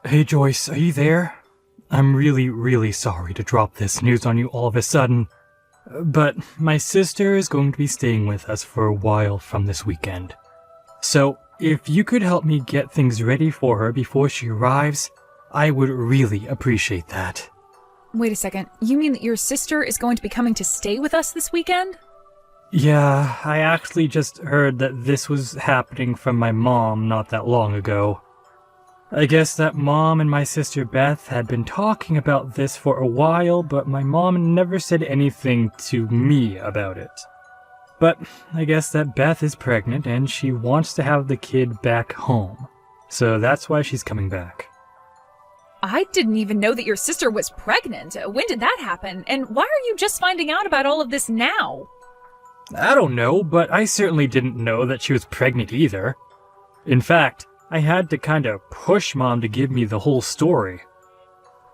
Hey Joyce, are you there? I'm really sorry to drop this news on you all of a sudden, but my sister is going to be staying with us for a while from this weekend. So, if you could help me get things ready for her before she arrives, I would really appreciate that. Wait a second, you mean that your sister is going to be coming to stay with us this weekend? Yeah, I actually just heard that this was happening from my mom not that long ago. I guess that Mom and my sister Beth had been talking about this for a while, but my mom never said anything to me about it. But I guess that Beth is pregnant and she wants to have the kid back home. So that's why she's coming back. I didn't even know that your sister was pregnant. When did that happen? And why are you just finding out about all of this now? I don't know, but I certainly didn't know that she was pregnant either. In fact, I had to kind of push Mom to give me the whole story.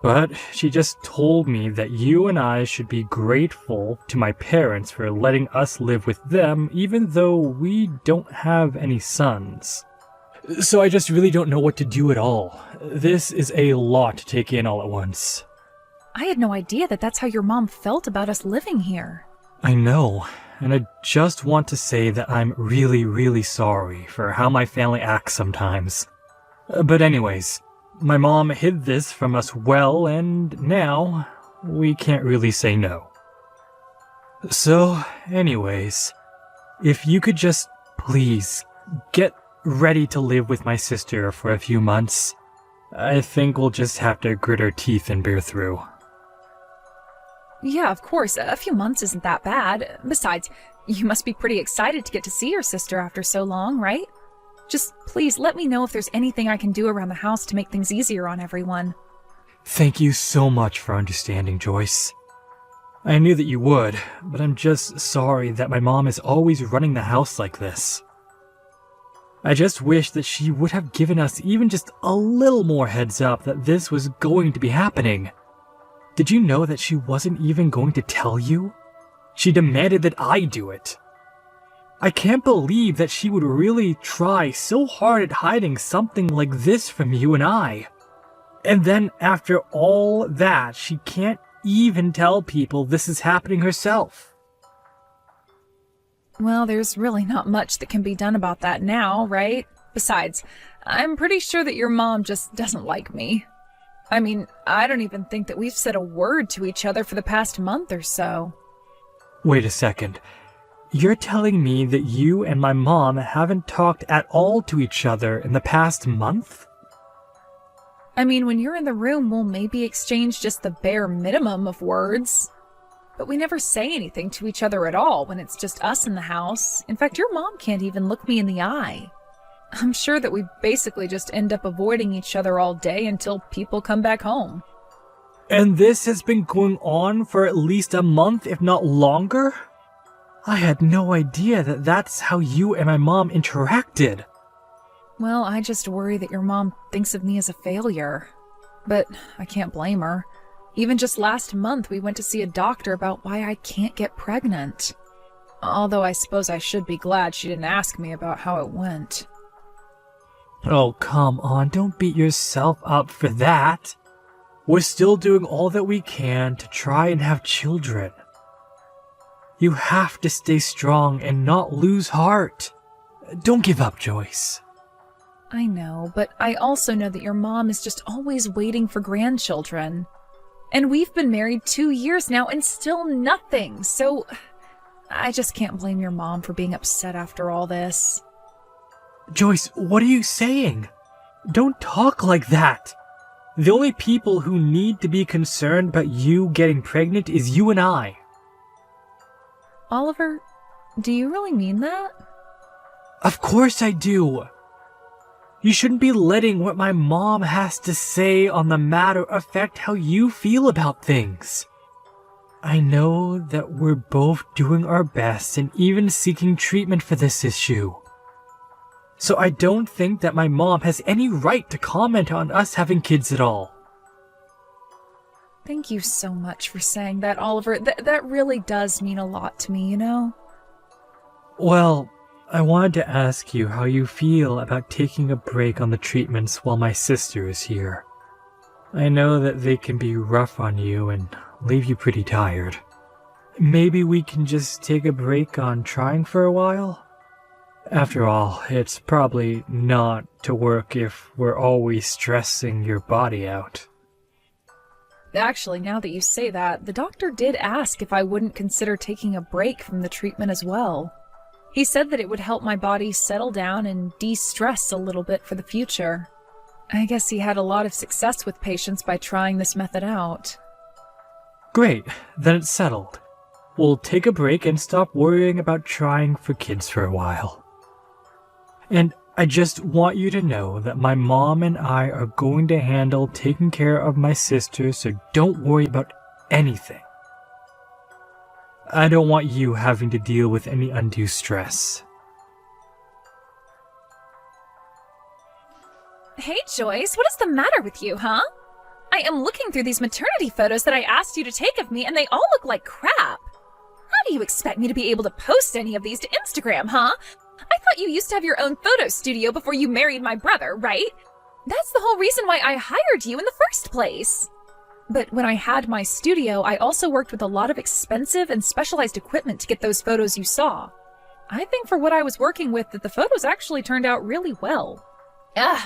But she just told me that you and I should be grateful to my parents for letting us live with them even though we don't have any sons. So I just really don't know what to do at all. This is a lot to take in all at once. I had no idea that that's how your mom felt about us living here. I know, and I just want to say that I'm really sorry for how my family acts sometimes. But anyways, my mom hid this from us well, and now we can't really say no. So, anyways, if you could just please get ready to live with my sister for a few months, I think we'll just have to grit our teeth and bear through. Yeah, of course. A few months isn't that bad. Besides, you must be pretty excited to get to see your sister after so long, right? Just please let me know if there's anything I can do around the house to make things easier on everyone. Thank you so much for understanding, Joyce. I knew that you would, but I'm just sorry that my mom is always running the house like this. I just wish that she would have given us even just a little more heads up that this was going to be happening. Did you know that she wasn't even going to tell you? She demanded that I do it. I can't believe that she would really try so hard at hiding something like this from you and I. And then after all that, she can't even tell people this is happening herself. Well, there's really not much that can be done about that now, right? Besides, I'm pretty sure that your mom just doesn't like me. I mean, I don't even think that we've said a word to each other for the past month or so. Wait a second. You're telling me that you and my mom haven't talked at all to each other in the past month? I mean, when you're in the room, we'll maybe exchange just the bare minimum of words. But we never say anything to each other at all when it's just us in the house. In fact, your mom can't even look me in the eye. I'm sure that we basically just end up avoiding each other all day until people come back home. And this has been going on for at least a month, if not longer? I had no idea that that's how you and my mom interacted. Well, I just worry that your mom thinks of me as a failure. But I can't blame her. Even just last month, we went to see a doctor about why I can't get pregnant. Although I suppose I should be glad she didn't ask me about how it went. Oh, come on, don't beat yourself up for that. We're still doing all that we can to try and have children. You have to stay strong and not lose heart. Don't give up, Joyce. I know, but I also know that your mom is just always waiting for grandchildren. And we've been married 2 years now and still nothing, so I just can't blame your mom for being upset after all this. Joyce, what are you saying? Don't talk like that. The only people who need to be concerned about you getting pregnant is you and I. Oliver, do you really mean that? Of course I do. You shouldn't be letting what my mom has to say on the matter affect how you feel about things. I know that we're both doing our best and even seeking treatment for this issue. So I don't think that my mom has any right to comment on us having kids at all. Thank you so much for saying that, Oliver. That really does mean a lot to me, you know? Well, I wanted to ask you how you feel about taking a break on the treatments while my sister is here. I know that they can be rough on you and leave you pretty tired. Maybe we can just take a break on trying for a while? After all, it's probably not to work if we're always stressing your body out. Actually, now that you say that, the doctor did ask if I wouldn't consider taking a break from the treatment as well. He said that it would help my body settle down and de-stress a little bit for the future. I guess he had a lot of success with patients by trying this method out. Great, then it's settled. We'll take a break and stop worrying about trying for kids for a while. And I just want you to know that my mom and I are going to handle taking care of my sister, so don't worry about anything. I don't want you having to deal with any undue stress. Hey, Joyce, what is the matter with you, huh? I am looking through these maternity photos that I asked you to take of me, and they all look like crap. How do you expect me to be able to post any of these to Instagram, huh? I thought you used to have your own photo studio before you married my brother, right? That's the whole reason why I hired you in the first place. But when I had my studio, I also worked with a lot of expensive and specialized equipment to get those photos you saw. I think for what I was working with that the photos actually turned out really well.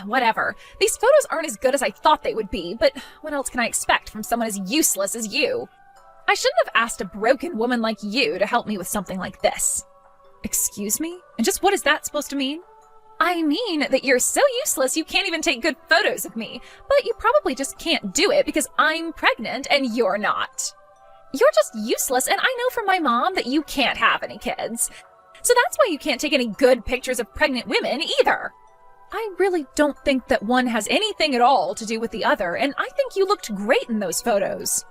Whatever. These photos aren't as good as I thought they would be, but what else can I expect from someone as useless as you? I shouldn't have asked a broken woman like you to help me with something like this. Excuse me? And just what is that supposed to mean? I mean that you're so useless you can't even take good photos of me, but you probably just can't do it because I'm pregnant and you're not. You're just useless, and I know from my mom that you can't have any kids. So that's why you can't take any good pictures of pregnant women either. I really don't think that one has anything at all to do with the other, and I think you looked great in those photos.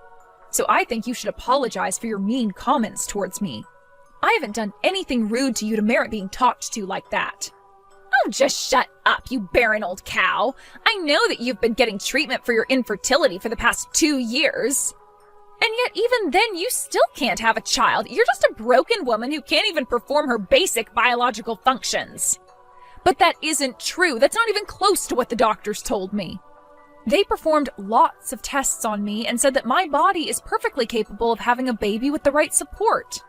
So I think you should apologize for your mean comments towards me. I haven't done anything rude to you to merit being talked to like that. Oh, just shut up, you barren old cow. I know that you've been getting treatment for your infertility for the past 2 years. And yet even then you still can't have a child. You're just a broken woman who can't even perform her basic biological functions. But that isn't true. That's not even close to what the doctors told me. They performed lots of tests on me and said that my body is perfectly capable of having a baby with the right support.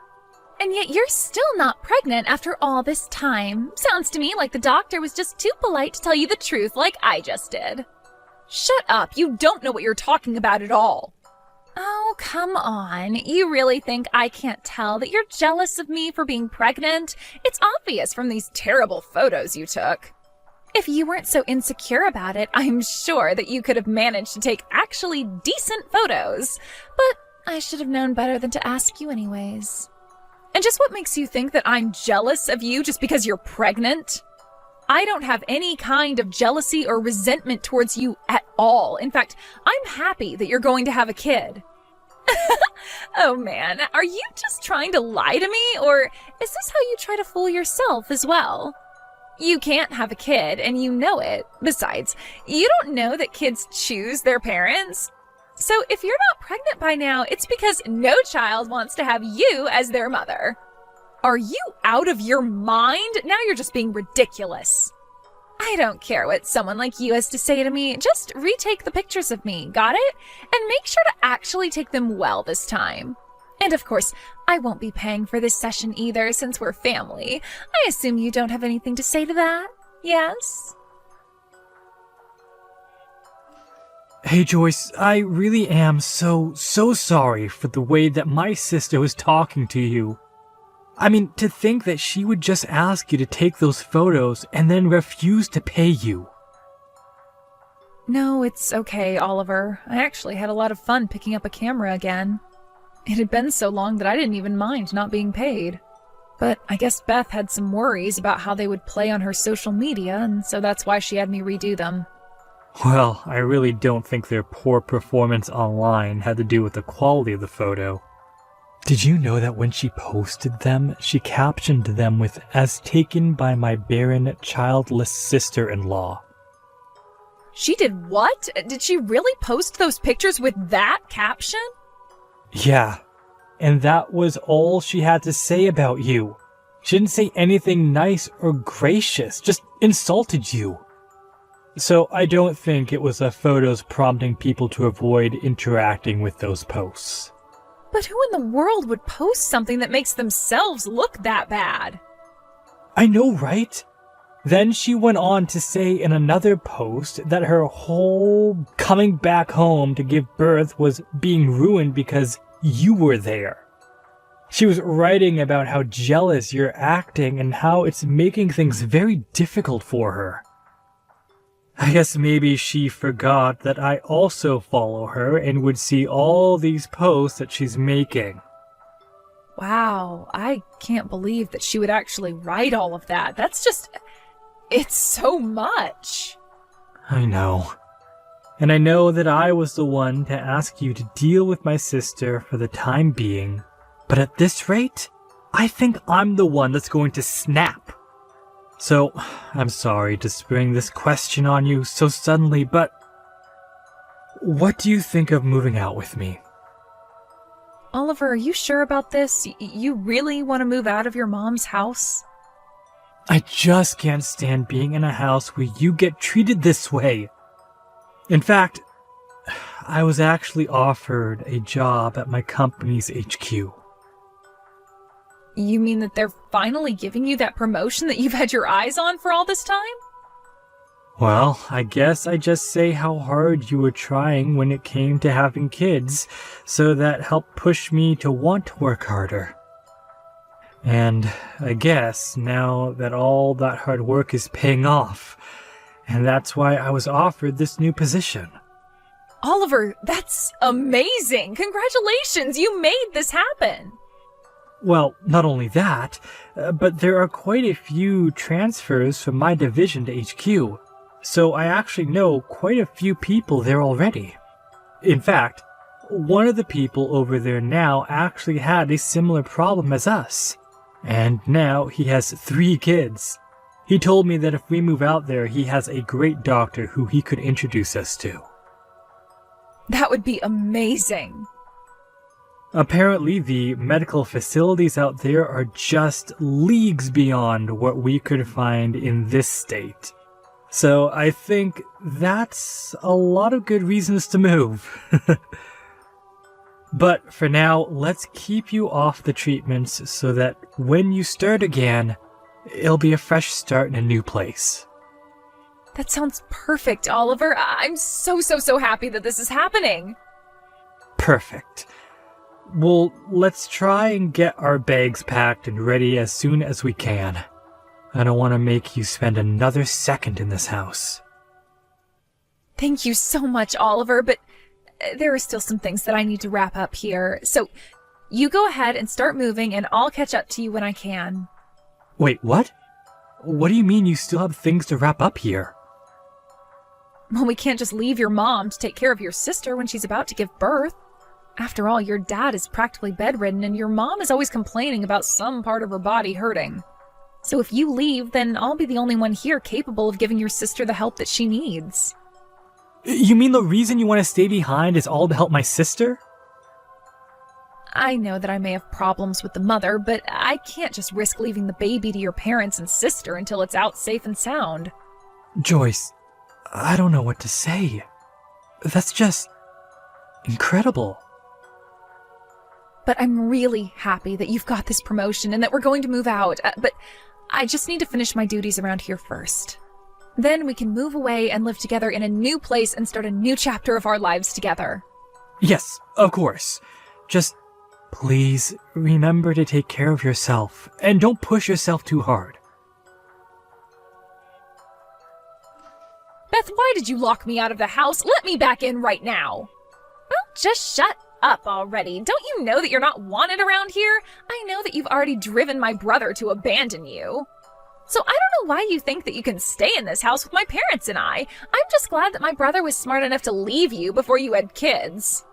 And yet you're still not pregnant after all this time. Sounds to me like the doctor was just too polite to tell you the truth like I just did. Shut up, you don't know what you're talking about at all. Oh, come on. You really think I can't tell that you're jealous of me for being pregnant? It's obvious from these terrible photos you took. If you weren't so insecure about it, I'm sure that you could have managed to take actually decent photos. But I should have known better than to ask you anyways. And just what makes you think that I'm jealous of you just because you're pregnant? I don't have any kind of jealousy or resentment towards you at all. In fact, I'm happy that you're going to have a kid. Oh man, are you just trying to lie to me? Or is this how you try to fool yourself as well? You can't have a kid and you know it. Besides, you don't know that kids choose their parents. So if you're not pregnant by now, it's because no child wants to have you as their mother. Are you out of your mind? Now you're just being ridiculous. I don't care what someone like you has to say to me. Just retake the pictures of me, got it? And make sure to actually take them well this time. And of course, I won't be paying for this session either since we're family. I assume you don't have anything to say to that, yes? Hey Joyce, I really am so sorry for the way that my sister was talking to you. I mean, to think that she would just ask you to take those photos and then refuse to pay you. No, it's okay, Oliver. I actually had a lot of fun picking up a camera again. It had been so long that I didn't even mind not being paid. But I guess Beth had some worries about how they would play on her social media, and so that's why she had me redo them. Well, I really don't think their poor performance online had to do with the quality of the photo. Did you know that when she posted them, she captioned them with, "As taken by my barren, childless sister-in-law"? She did what? Did she really post those pictures with that caption? Yeah, and that was all she had to say about you. She didn't say anything nice or gracious, just insulted you. So I don't think it was the photos prompting people to avoid interacting with those posts. But who in the world would post something that makes themselves look that bad? I know, right? Then she went on to say in another post that her whole coming back home to give birth was being ruined because you were there. She was writing about how jealous you're acting and how it's making things very difficult for her. I guess maybe she forgot that I also follow her and would see all these posts that she's making. Wow, I can't believe that she would actually write all of that. It's so much. I know. And I know that I was the one to ask you to deal with my sister for the time being. But at this rate, I think I'm the one that's going to snap. So, I'm sorry to spring this question on you so suddenly, but what do you think of moving out with me? Oliver, are you sure about this? You really want to move out of your mom's house? I just can't stand being in a house where you get treated this way. In fact, I was actually offered a job at my company's HQ. You mean that they're finally giving you that promotion that you've had your eyes on for all this time? Well, I guess I just say how hard you were trying when it came to having kids, so that helped push me to want to work harder. And I guess now that all that hard work is paying off, and that's why I was offered this new position. Oliver, that's amazing! Congratulations, you made this happen! Well, not only that, but there are quite a few transfers from my division to HQ, so I actually know quite a few people there already. In fact, one of the people over there now actually had a similar problem as us, and now he has 3 kids. He told me that if we move out there, he has a great doctor who he could introduce us to. That would be amazing. Apparently, the medical facilities out there are just leagues beyond what we could find in this state. So I think that's a lot of good reasons to move. But for now, let's keep you off the treatments so that when you start again, it'll be a fresh start in a new place. That sounds perfect, Oliver. I'm so happy that this is happening. Perfect. Well, let's try and get our bags packed and ready as soon as we can. I don't want to make you spend another second in this house. Thank you so much, Oliver, but there are still some things that I need to wrap up here. So you go ahead and start moving, and I'll catch up to you when I can. Wait, what? What do you mean you still have things to wrap up here? Well, we can't just leave your mom to take care of your sister when she's about to give birth. After all, your dad is practically bedridden, and your mom is always complaining about some part of her body hurting. So if you leave, then I'll be the only one here capable of giving your sister the help that she needs. You mean the reason you want to stay behind is all to help my sister? I know that I may have problems with the mother, but I can't just risk leaving the baby to your parents and sister until it's out safe and sound. Joyce, I don't know what to say. That's just incredible. But I'm really happy that you've got this promotion and that we're going to move out. But I just need to finish my duties around here first. Then we can move away and live together in a new place and start a new chapter of our lives together. Yes, of course. Just please remember to take care of yourself and don't push yourself too hard. Beth, why did you lock me out of the house? Let me back in right now. Well, just shut up already. Don't you know that you're not wanted around here? I know that you've already driven my brother to abandon you. So I don't know why you think that you can stay in this house with my parents and I. I'm just glad that my brother was smart enough to leave you before you had kids.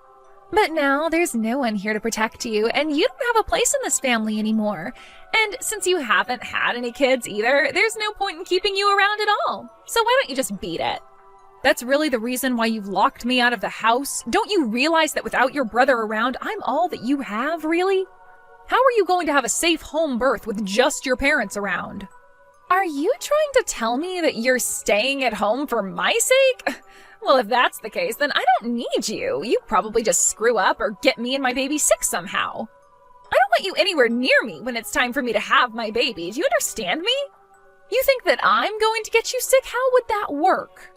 But now there's no one here to protect you, and you don't have a place in this family anymore. And since you haven't had any kids either, there's no point in keeping you around at all. So why don't you just beat it? That's really the reason why you've locked me out of the house. Don't you realize that without your brother around, I'm all that you have, really? How are you going to have a safe home birth with just your parents around? Are you trying to tell me that you're staying at home for my sake? Well, if that's the case, then I don't need you. You probably just screw up or get me and my baby sick somehow. I don't want you anywhere near me when it's time for me to have my baby. Do you understand me? You think that I'm going to get you sick? How would that work?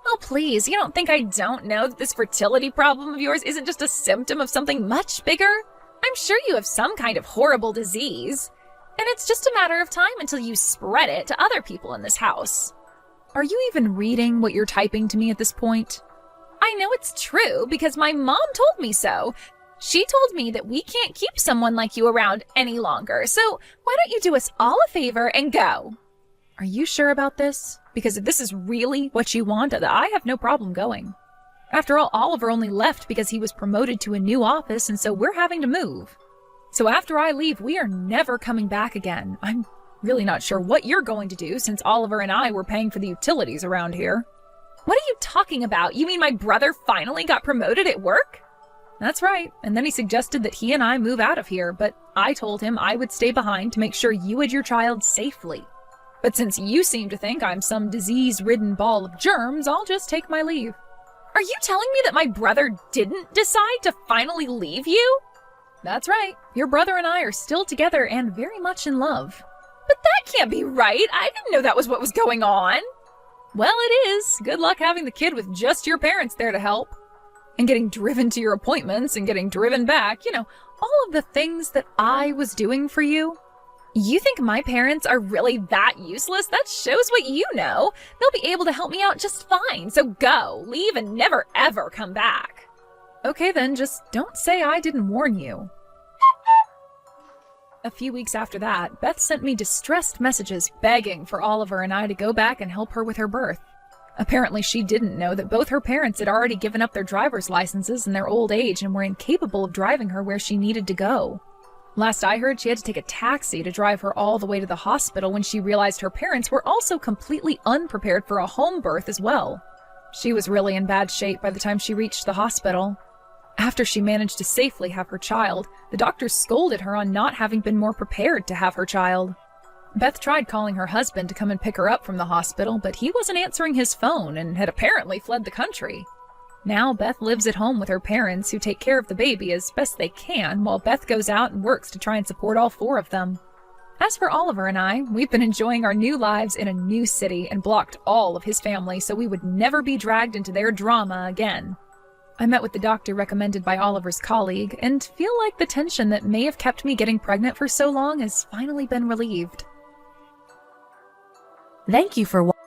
Oh, please, you don't think I don't know that this fertility problem of yours isn't just a symptom of something much bigger? I'm sure you have some kind of horrible disease. And it's just a matter of time until you spread it to other people in this house. Are you even reading what you're typing to me at this point? I know it's true because my mom told me so. She told me that we can't keep someone like you around any longer. So why don't you do us all a favor and go? Are you sure about this? Because if this is really what you want, I have no problem going. After all, Oliver only left because he was promoted to a new office, and so we're having to move. So after I leave, we are never coming back again. I'm really not sure what you're going to do since Oliver and I were paying for the utilities around here. What are you talking about? You mean my brother finally got promoted at work? That's right. And then he suggested that he and I move out of here, but I told him I would stay behind to make sure you had your child safely. But since you seem to think I'm some disease-ridden ball of germs, I'll just take my leave. Are you telling me that my brother didn't decide to finally leave you? That's right. Your brother and I are still together and very much in love. But that can't be right. I didn't know that was what was going on. Well, it is. Good luck having the kid with just your parents there to help. And getting driven to your appointments and getting driven back. You know, all of the things that I was doing for you. You think my parents are really that useless? That shows what you know. They'll be able to help me out just fine. So go, leave, and never ever come back. Okay then, just don't say I didn't warn you. A few weeks after that, Beth sent me distressed messages begging for Oliver and I to go back and help her with her birth. Apparently she didn't know that both her parents had already given up their driver's licenses in their old age and were incapable of driving her where she needed to go. Last I heard, she had to take a taxi to drive her all the way to the hospital when she realized her parents were also completely unprepared for a home birth as well. She was really in bad shape by the time she reached the hospital. After she managed to safely have her child, the doctors scolded her on not having been more prepared to have her child. Beth tried calling her husband to come and pick her up from the hospital, but he wasn't answering his phone and had apparently fled the country. Now Beth lives at home with her parents, who take care of the baby as best they can, while Beth goes out and works to try and support all four of them. As for Oliver and I, we've been enjoying our new lives in a new city and blocked all of his family so we would never be dragged into their drama again. I met with the doctor recommended by Oliver's colleague and feel like the tension that may have kept me getting pregnant for so long has finally been relieved. Thank you for watching.